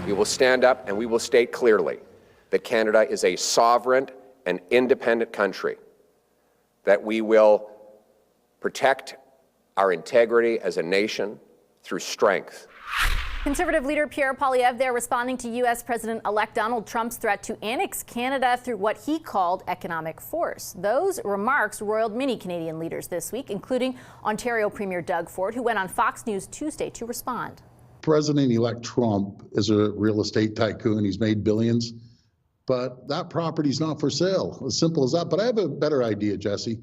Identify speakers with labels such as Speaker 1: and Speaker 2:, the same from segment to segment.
Speaker 1: We will stand up and we will state clearly that Canada is a sovereign and independent country, that we will protect our integrity as a nation through strength.
Speaker 2: Conservative leader Pierre Poilievre there responding to U.S. President-elect Donald Trump's threat to annex Canada through what he called economic force. Those remarks roiled many Canadian leaders this week, including Ontario Premier Doug Ford, who went on Fox News Tuesday to respond.
Speaker 3: President-elect Trump is a real estate tycoon. He's made billions, but that property's not for sale. As simple as that. But I have a better idea, Jesse.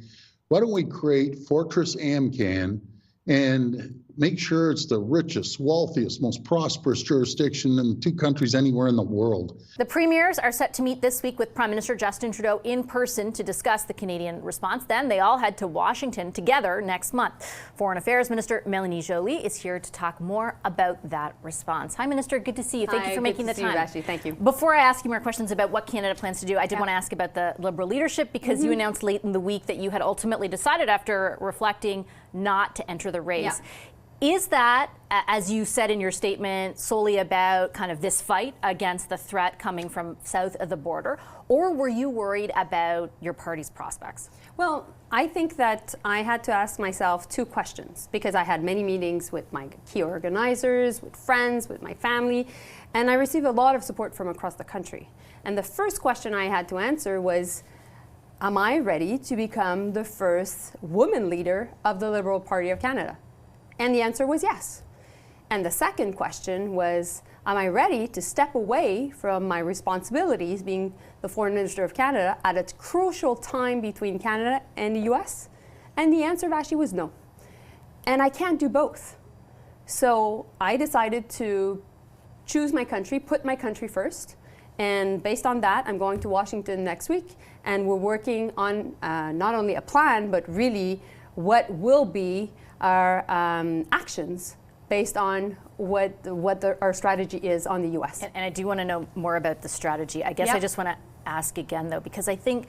Speaker 3: Why don't we create Fortress AmCan and make sure it's the richest, wealthiest, most prosperous jurisdiction in 2 countries anywhere in the world.
Speaker 2: The premiers are set to meet this week with Prime Minister Justin Trudeau in person to discuss the Canadian response. Then they all head to Washington together next month. Foreign Affairs Minister Melanie Joly is here to talk more about that response. Hi, Minister. Good to see you. Thank you for making the time.
Speaker 4: You, thank you.
Speaker 2: Before I ask you more questions about what Canada plans to do, I did want to ask about the Liberal leadership, because you announced late in the week that you had ultimately decided, after reflecting, not to enter the race. Is that, as you said in your statement, solely about kind of this fight against the threat coming from south of the border, or were you worried about your party's prospects?
Speaker 4: Well, I think that I had to ask myself 2 questions, because I had many meetings with my key organizers, with friends, with my family, and I received a lot of support from across the country. And the first question I had to answer was, am I ready to become the first woman leader of the Liberal Party of Canada? And the answer was yes. And the second question was, am I ready to step away from my responsibilities being the Foreign Minister of Canada at a crucial time between Canada and the US? And the answer actually was no. And I can't do both. So I decided to choose my country, put my country first. And based on that, I'm going to Washington next week. And we're working on not only a plan, but really what will be our actions based on what our strategy is on the U.S.
Speaker 2: And I do want to know more about the strategy. I guess I just want to ask again, though, because I think,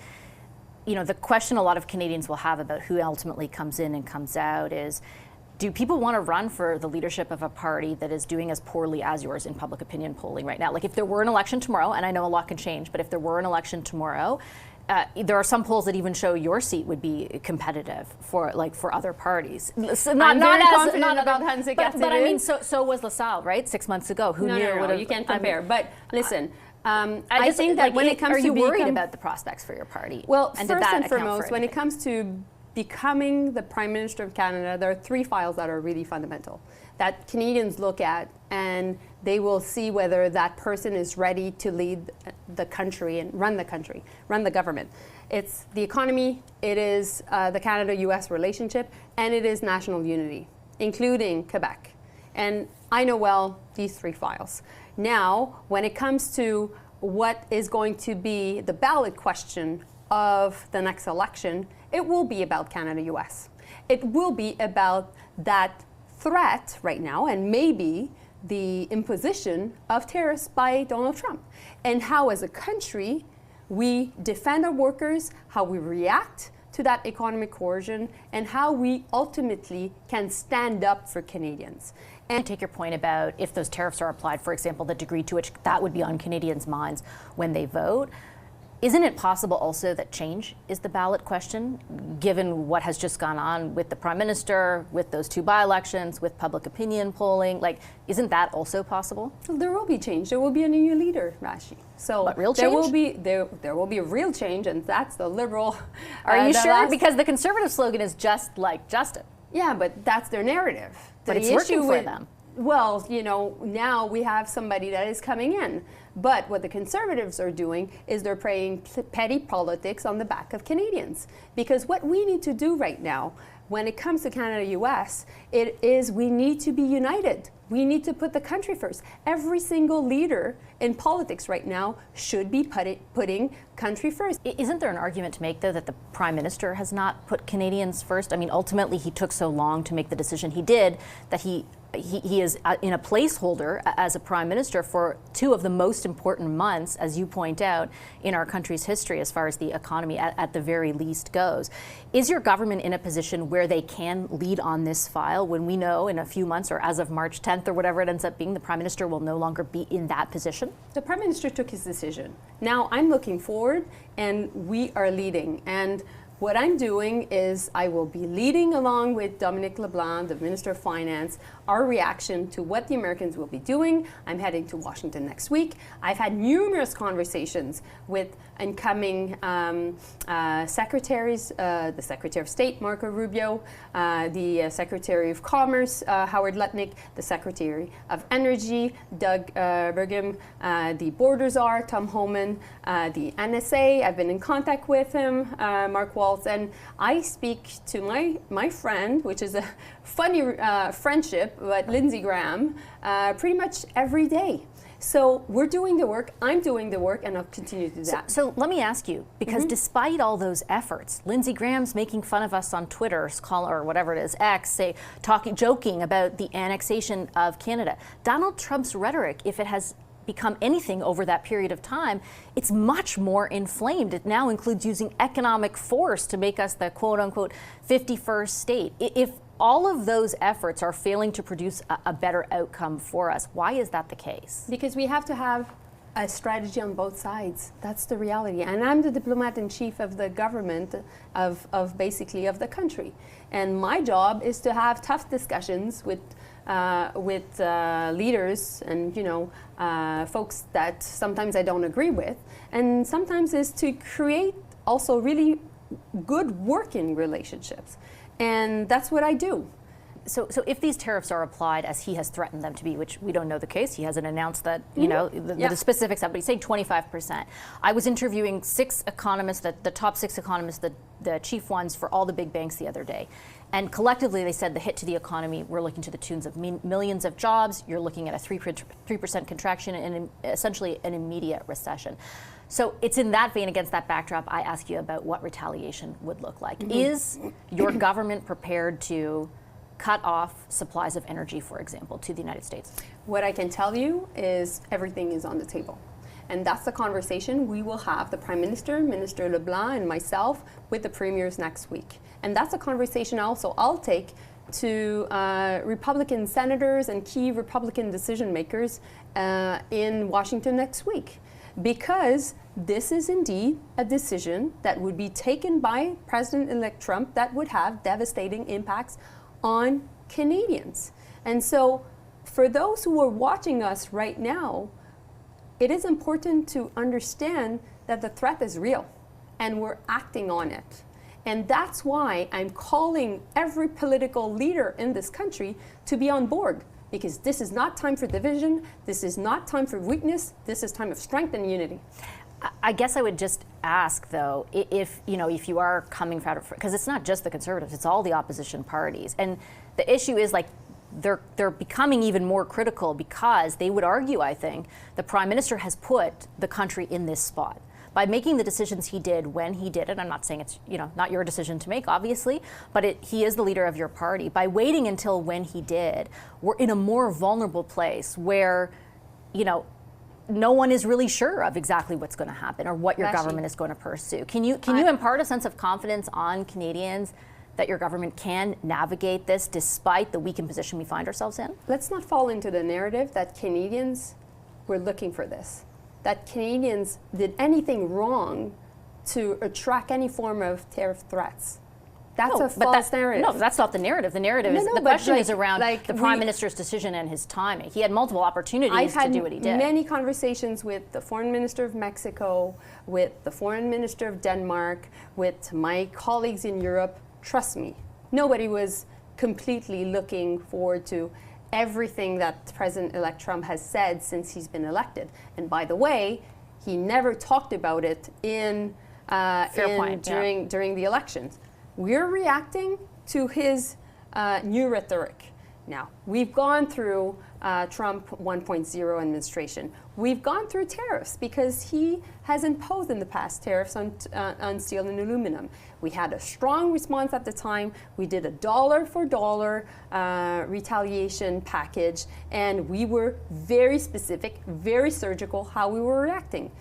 Speaker 2: you know, the question a lot of Canadians will have about who ultimately comes in and comes out is, do people want to run for the leadership of a party that is doing as poorly as yours in public opinion polling right now? Like, if there were an election tomorrow, and I know a lot can change, but if there were an election tomorrow, there are some polls that even show your seat would be competitive for other parties.
Speaker 4: So not about Hans
Speaker 2: but I mean, so was LaSalle, right? 6 months ago. Who knew?
Speaker 4: No, you can't compare. But listen, I think that when it comes to
Speaker 2: are you worried about the prospects for your party?
Speaker 4: Well, first and foremost, when it comes to becoming the Prime Minister of Canada, there are 3 files that are really fundamental that Canadians look at, and they will see whether that person is ready to lead the country and run the government. It's the economy, it is the Canada-US relationship, and it is national unity, including Quebec. And I know well these 3 files. Now, when it comes to what is going to be the ballot question of the next election, it will be about Canada-US. It will be about that threat right now, and maybe the imposition of tariffs by Donald Trump, and how as a country we defend our workers, how we react to that economic coercion, and how we ultimately can stand up for Canadians.
Speaker 2: And take your point about if those tariffs are applied, for example, the degree to which that would be on Canadians' minds when they vote. Isn't it possible also that change is the ballot question, given what has just gone on with the Prime Minister, with those 2 by-elections, with public opinion polling? Like, isn't that also possible?
Speaker 4: Well, there will be change. There will be a new leader, Rashi. So
Speaker 2: but real change?
Speaker 4: There will be a real change, and that's the Liberal.
Speaker 2: Are you sure? Because the Conservative slogan is just like Justin.
Speaker 4: Yeah, but that's their narrative.
Speaker 2: But it's working for them.
Speaker 4: Well, you know, now we have somebody that is coming in. But what the Conservatives are doing is they're playing petty politics on the back of Canadians. Because what we need to do right now, when it comes to Canada-US, it is we need to be united. We need to put the country first. Every single leader in politics right now should be putting country first.
Speaker 2: Isn't there an argument to make, though, that the Prime Minister has not put Canadians first? I mean, ultimately, he took so long to make the decision he did that he he is in a placeholder as a prime minister for two of the most important months, as you point out, in our country's history as far as the economy at the very least goes. Is your government in a position where they can lead on this file when we know in a few months, or as of March 10th or whatever it ends up being, the prime minister will no longer be in that position?
Speaker 4: The prime minister took his decision. Now I'm looking forward, and we are leading. And what I'm doing is I will be leading along with Dominic LeBlanc, the Minister of Finance, our reaction to what the Americans will be doing. I'm heading to Washington next week. I've had numerous conversations with incoming secretaries, the Secretary of State, Marco Rubio, the Secretary of Commerce, Howard Lutnick, the Secretary of Energy, Doug Burgum, the Border Czar, Tom Homan, the NSA. I've been in contact with him, Mark Waltz, and I speak to my friend, which is a funny friendship, but Lindsey Graham, pretty much every day. So we're doing the work, I'm doing the work, and I'll continue to do that.
Speaker 2: So let me ask you, because despite all those efforts, Lindsey Graham's making fun of us on Twitter, or whatever it is, X, joking about the annexation of Canada. Donald Trump's rhetoric, if it has become anything over that period of time, it's much more inflamed. It now includes using economic force to make us the quote-unquote 51st state. If all of those efforts are failing to produce a better outcome for us, why is that the case?
Speaker 4: Because we have to have a strategy on both sides. That's the reality. And I'm the diplomat in chief of the government of basically of the country. And my job is to have tough discussions with leaders and folks that sometimes I don't agree with, and sometimes is to create also really good working relationships. And that's what I do.
Speaker 2: So if these tariffs are applied as he has threatened them to be, which we don't know the case, he hasn't announced that, the specifics of it, but he's saying 25%. I was interviewing 6 economists, the top 6 economists, the chief ones for all the big banks the other day. And collectively, they said the hit to the economy, we're looking to the tunes of millions of jobs. You're looking at a 3% contraction and essentially an immediate recession. So it's in that vein, against that backdrop, I ask you about what retaliation would look like. Is your government prepared to cut off supplies of energy, for example, to the United States?
Speaker 4: What I can tell you is everything is on the table. And that's the conversation we will have, the Prime Minister, Minister LeBlanc, and myself, with the premiers next week. And that's a conversation also I'll take to Republican senators and key Republican decision makers in Washington next week. Because this is indeed a decision that would be taken by President-elect Trump that would have devastating impacts on Canadians. And so for those who are watching us right now, it is important to understand that the threat is real and we're acting on it. And that's why I'm calling every political leader in this country to be on board, because this is not time for division, this is not time for weakness, this is time of strength and unity.
Speaker 2: I guess I would just ask, though, if you are coming from, because it's not just the Conservatives, it's all the opposition parties, and the issue is they're becoming even more critical because they would argue, I think, the Prime Minister has put the country in this spot by making the decisions he did when he did it. I'm not saying it's not your decision to make, obviously, but he is the leader of your party. By waiting until when he did, we're in a more vulnerable place where no one is really sure of exactly what's going to happen or what your government is going to pursue. Can you impart a sense of confidence on Canadians that your government can navigate this despite the weakened position we find ourselves in?
Speaker 4: Let's not fall into the narrative that Canadians were looking for this, that Canadians did anything wrong to attract any form of tariff threats. That's a false narrative.
Speaker 2: No, that's not the narrative. The narrative is, the question is around the Prime Minister's decision and his timing. He had multiple opportunities to do what he did.
Speaker 4: I've had many conversations with the Foreign Minister of Mexico, with the Foreign Minister of Denmark, with my colleagues in Europe. Trust me, nobody was completely looking forward to everything that President-elect Trump has said since he's been elected. And by the way, he never talked about it during the elections. We're reacting to his new rhetoric. Now, we've gone through Trump 1.0 administration. We've gone through tariffs because he has imposed in the past tariffs on steel and aluminum. We had a strong response at the time. We did a dollar for dollar retaliation package, and we were very specific, very surgical how we were reacting.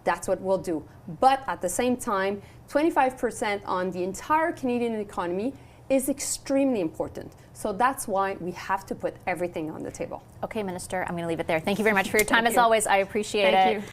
Speaker 4: That's what we'll do. But at the same time, 25% on the entire Canadian economy is extremely important. So that's why we have to put everything on the table.
Speaker 2: Okay, Minister, I'm going to leave it there. Thank you very much for your time. As always, I appreciate it.
Speaker 4: Thank you.